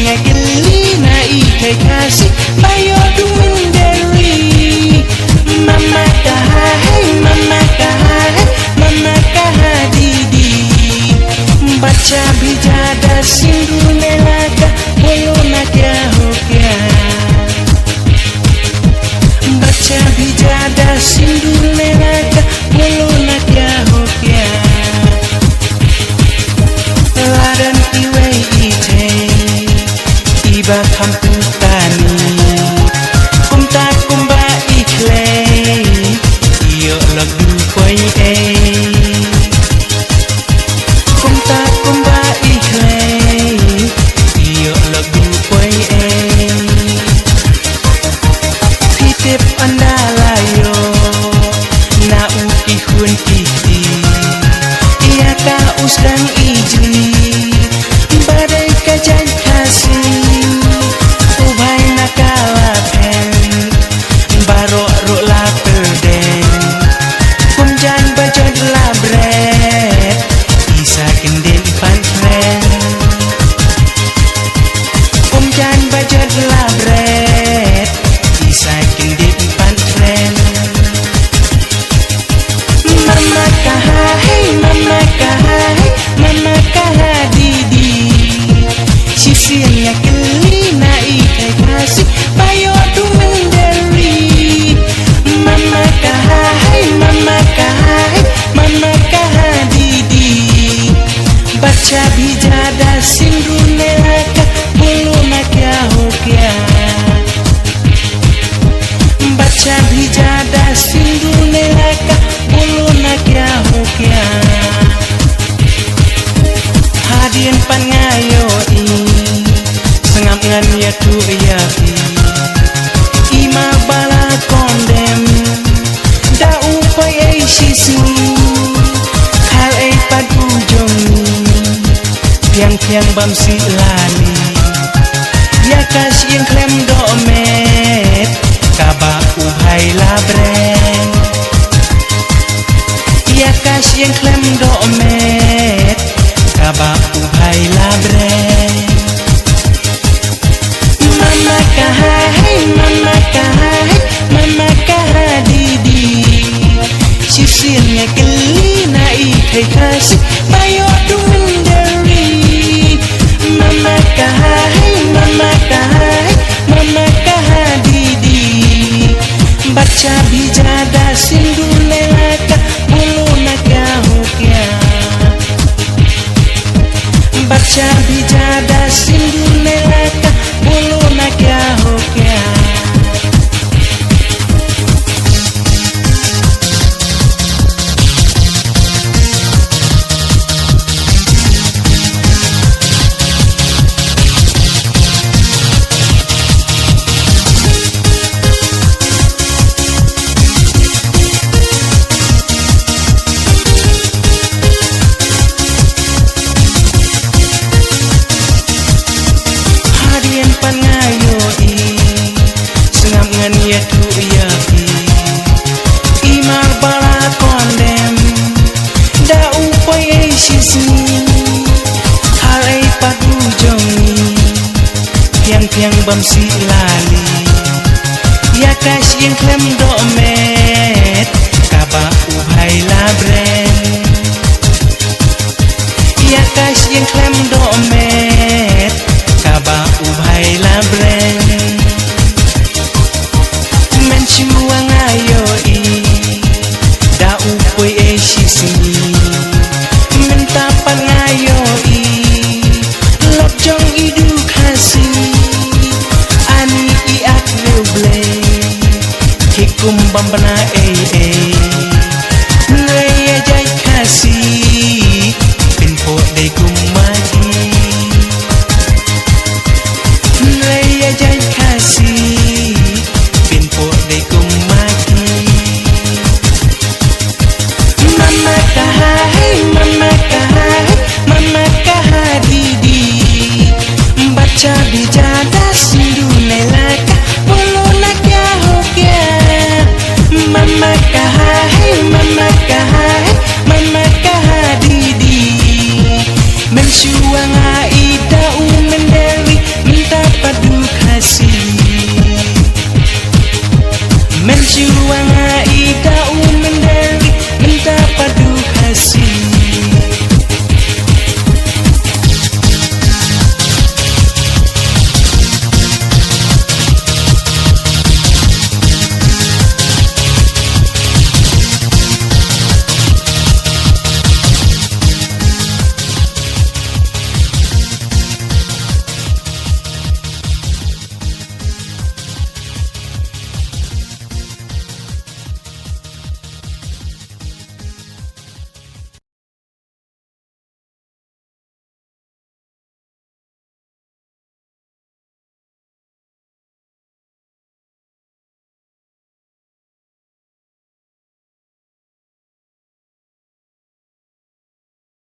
nga gili na ikay kasih bayo dumenderi. Mama kahai, mama kahai, mama kahadidi. Baca bijada sindu nelaka bolo na kya ho kya. Baca bijada sindu nelaka bolo na kya ho kya. Ladan iwe ite iba kamputani kumta kumba ikle iyo lagu koi kumta kumba ikle iyo lagu koi titip andalayo na ukihun kiti iya ka usdang iji badai kajan kasih ubay nakalapen baro ro la perden kumjan bajad labret isa kendel pantren kumjan bajad labret isa kendel pantren. Mama kahai, mama kahai, mama kahadidi. Sisinya geli na ikay kasih bayo dumenderi. Mama kahai, mama kahai, mama kahadidi. Baca bijada sindu nelaka bulu na kya ho kya. Baca bijada sindu nelaka bulu na kya ho kya. Hadian pan ngayo sengap ngan ya tu ya ima bala kondem da upai ai sisi hal ai pad ujung piang bam si lali ya kas yang klem domet kaba uhai labren ya kas yang klem domet kaba uhai labren. Mama kahai, mama kahai, mama kahadidi. Sisinya geli na ikay kasih bayo dumenderi. Mama kahai, mama kahai, mama kahadidi. Baca bijada sindu nelaka bulu na kya ho kya. Baca bijada sindu nelaka bulu na kya ho kya. Hadian pan ngayo sengap ngan ya tu ya imar bala kondem da upai ai sisi hal ai padu jongi piang bam si lali ya kas yang klem domet kaba uhai labren ya kas yang klem domet kaba uhai labren. Menciwa ngayo da upoy ai sisi mentapan ngayo lopjong edukasi ani iat leble hikum bambana